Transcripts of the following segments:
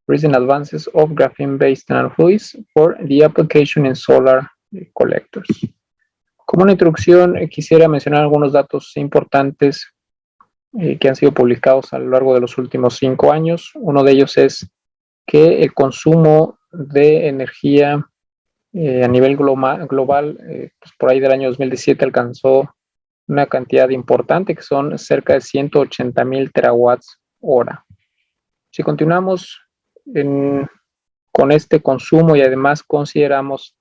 Recent Advances of Graphene-Based Nanofluids for the Application in Solar Collectors. Como una introducción, quisiera mencionar algunos datos importantes que han sido publicados a lo largo de los últimos 5 años. Uno de ellos es que el consumo de energía a nivel global, pues por ahí del año 2017 alcanzó una cantidad importante, que son cerca de 180,000 terawatts hora. Si continuamos con este consumo y además consideramos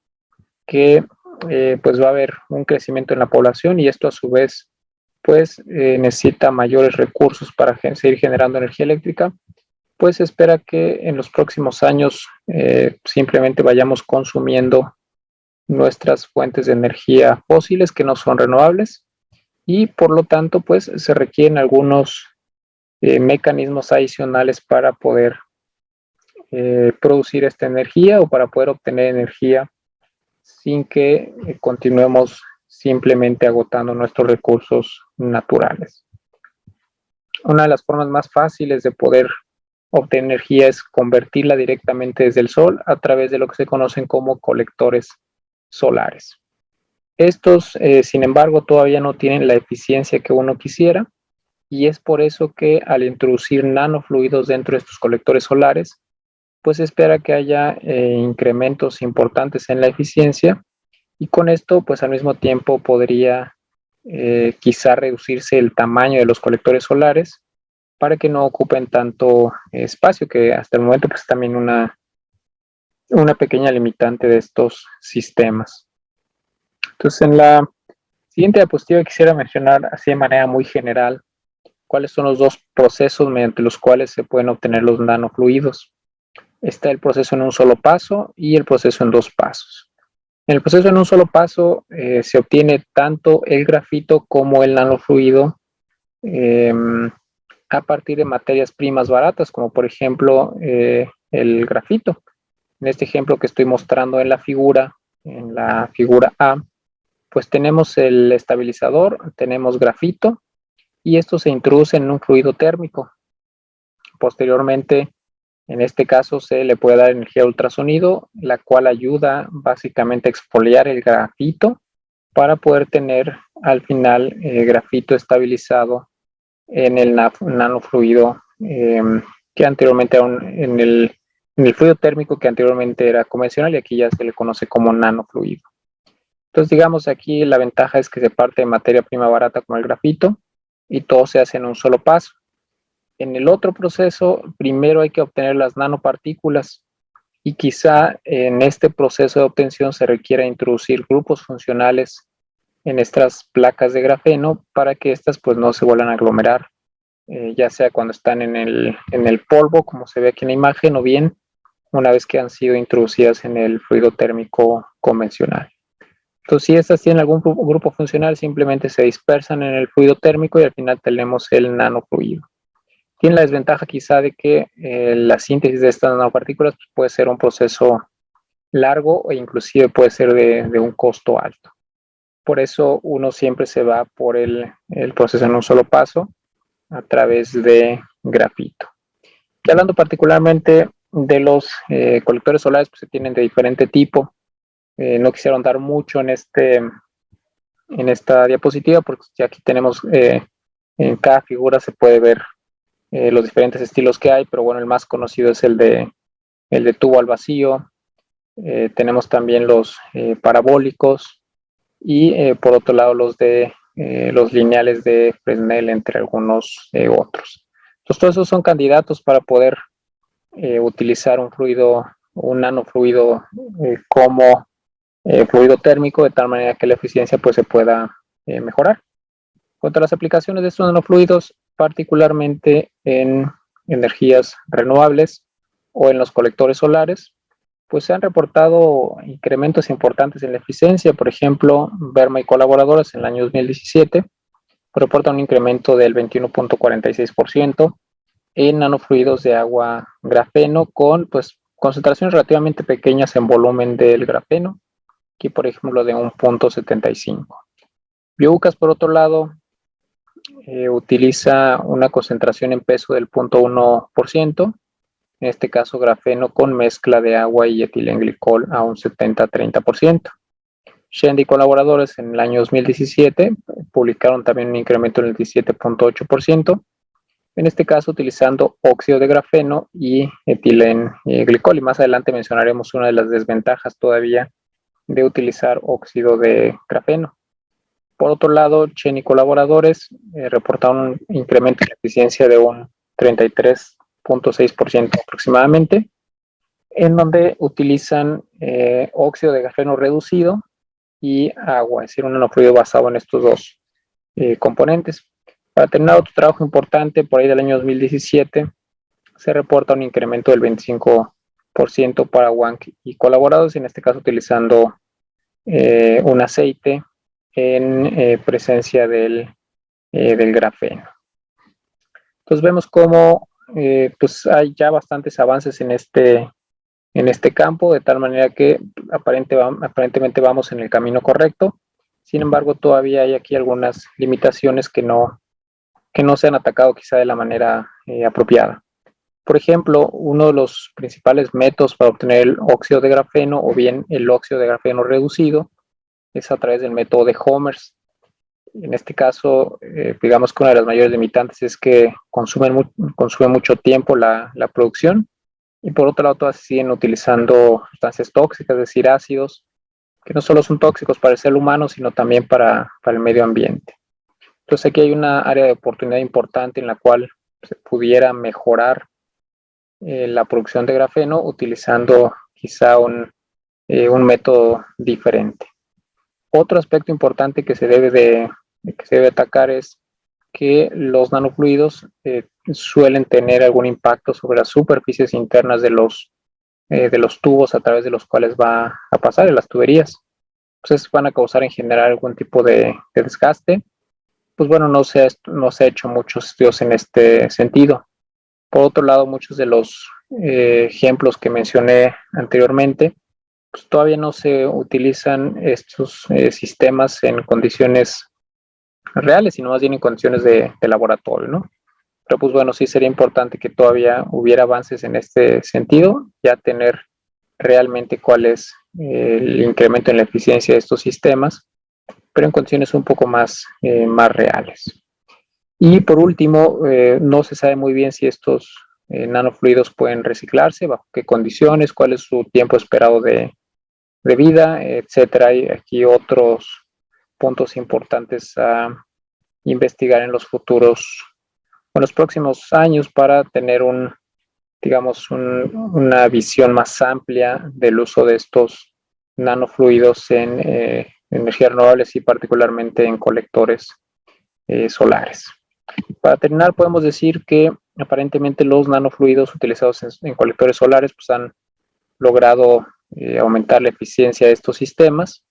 que pues va a haber un crecimiento en la población y esto a su vez pues necesita mayores recursos para seguir generando energía eléctrica, pues se espera que en los próximos años simplemente vayamos consumiendo nuestras fuentes de energía fósiles que no son renovables y por lo tanto pues se requieren algunos mecanismos adicionales para poder producir esta energía o para poder obtener energía sin que continuemos simplemente agotando nuestros recursos naturales. Una de las formas más fáciles de poder obtener energía es convertirla directamente desde el sol a través de lo que se conocen como colectores solares. Estos, sin embargo, todavía no tienen la eficiencia que uno quisiera y es por eso que al introducir nanofluidos dentro de estos colectores solares, pues se espera que haya incrementos importantes en la eficiencia y con esto, pues al mismo tiempo podría quizá reducirse el tamaño de los colectores solares para que no ocupen tanto espacio, que hasta el momento pues también una pequeña limitante de estos sistemas. Entonces en la siguiente diapositiva quisiera mencionar así de manera muy general cuáles son los dos procesos mediante los cuales se pueden obtener los nanofluidos. Está el proceso en un solo paso y el proceso en 2 pasos. En el proceso en un solo paso se obtiene tanto el grafito como el nanofluido a partir de materias primas baratas, como por ejemplo el grafito. En este ejemplo que estoy mostrando en la figura A, pues tenemos el estabilizador, tenemos grafito y esto se introduce en un fluido térmico. Posteriormente, en este caso se le puede dar energía de ultrasonido, la cual ayuda básicamente a exfoliar el grafito para poder tener al final grafito estabilizado en el nanofluido que anteriormente era en el fluido térmico que anteriormente era convencional y aquí ya se le conoce como nanofluido. Entonces digamos aquí la ventaja es que se parte de materia prima barata como el grafito y todo se hace en un solo paso. En el otro proceso, primero hay que obtener las nanopartículas y quizá en este proceso de obtención se requiera introducir grupos funcionales en estas placas de grafeno para que estas pues no se vuelvan a aglomerar, ya sea cuando están en el polvo, como se ve aquí en la imagen, o bien una vez que han sido introducidas en el fluido térmico convencional. Entonces, si estas tienen algún grupo funcional, simplemente se dispersan en el fluido térmico y al final tenemos el nanofluido. Tiene la desventaja quizá de que la síntesis de estas nanopartículas pues, puede ser un proceso largo e inclusive puede ser de un costo alto. Por eso uno siempre se va por el proceso en un solo paso a través de grafito. Y hablando particularmente de los colectores solares, pues se tienen de diferente tipo. No quisiera ahondar mucho en esta diapositiva porque ya aquí tenemos en cada figura se puede ver los diferentes estilos que hay, pero bueno, el más conocido es el de tubo al vacío. Tenemos también los parabólicos y por otro lado los lineales de Fresnel, entre algunos otros. Entonces todos esos son candidatos para poder utilizar un nanofluido como fluido térmico, de tal manera que la eficiencia pues se pueda mejorar. Cuanto a las aplicaciones de estos nanofluidos, particularmente en energías renovables o en los colectores solares, pues se han reportado incrementos importantes en la eficiencia. Por ejemplo, Verma y colaboradores en el año 2017 reportan un incremento del 21.46% en nanofluidos de agua grafeno con pues concentraciones relativamente pequeñas en volumen del grafeno, aquí por ejemplo de 1.75. Bioucas, por otro lado, utiliza una concentración en peso del 0.1% en este caso grafeno con mezcla de agua y etilenglicol a un 70-30%. Shende y colaboradores en el año 2017 publicaron también un incremento en el 17.8%, en este caso utilizando óxido de grafeno y etilenglicol, y más adelante mencionaremos una de las desventajas todavía de utilizar óxido de grafeno. Por otro lado, Chen y colaboradores reportaron un incremento de eficiencia de un 33.6% aproximadamente, en donde utilizan óxido de grafeno reducido y agua, es decir, un nanofluido basado en estos dos componentes. Para terminar, otro trabajo importante por ahí del año 2017, se reporta un incremento del 25% para Wang y colaboradores, en este caso utilizando un aceite en presencia del grafeno. Entonces vemos cómo pues hay ya bastantes avances en este campo, de tal manera que aparentemente vamos en el camino correcto. Sin embargo, todavía hay aquí algunas limitaciones que no se han atacado quizá de la manera apropiada. Por ejemplo, uno de los principales métodos para obtener el óxido de grafeno o bien el óxido de grafeno reducido es a través del método de Homers. En este caso, digamos que una de las mayores limitantes es que consume mucho tiempo la producción, y por otro lado todas siguen utilizando sustancias tóxicas, es decir, ácidos, que no solo son tóxicos para el ser humano, sino también para el medio ambiente. Entonces aquí hay una área de oportunidad importante en la cual se pudiera mejorar la producción de grafeno utilizando quizá un método diferente. Otro aspecto importante que se debe atacar es que los nanofluidos suelen tener algún impacto sobre las superficies internas de los tubos a través de los cuales va a pasar, en las tuberías. Entonces van a causar en general algún tipo de desgaste. Pues bueno, no se ha hecho muchos estudios en este sentido. Por otro lado, muchos de los ejemplos que mencioné anteriormente, pues todavía no se utilizan estos sistemas en condiciones reales, sino más bien en condiciones de laboratorio, ¿no? Pero pues bueno, sí sería importante que todavía hubiera avances en este sentido, ya tener realmente cuál es el incremento en la eficiencia de estos sistemas, pero en condiciones un poco más reales. Y por último, no se sabe muy bien si estos nanofluidos pueden reciclarse, bajo qué condiciones, cuál es su tiempo esperado de vida, etcétera. Hay aquí otros puntos importantes a investigar en los próximos años para tener una visión más amplia del uso de estos nanofluidos en energías renovables y particularmente en colectores solares. Para terminar, podemos decir que aparentemente los nanofluidos utilizados en colectores solares pues han logrado aumentar la eficiencia de estos sistemas,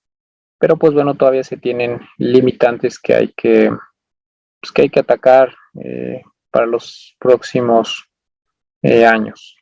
pero pues bueno, todavía se tienen limitantes que hay que atacar para los próximos años.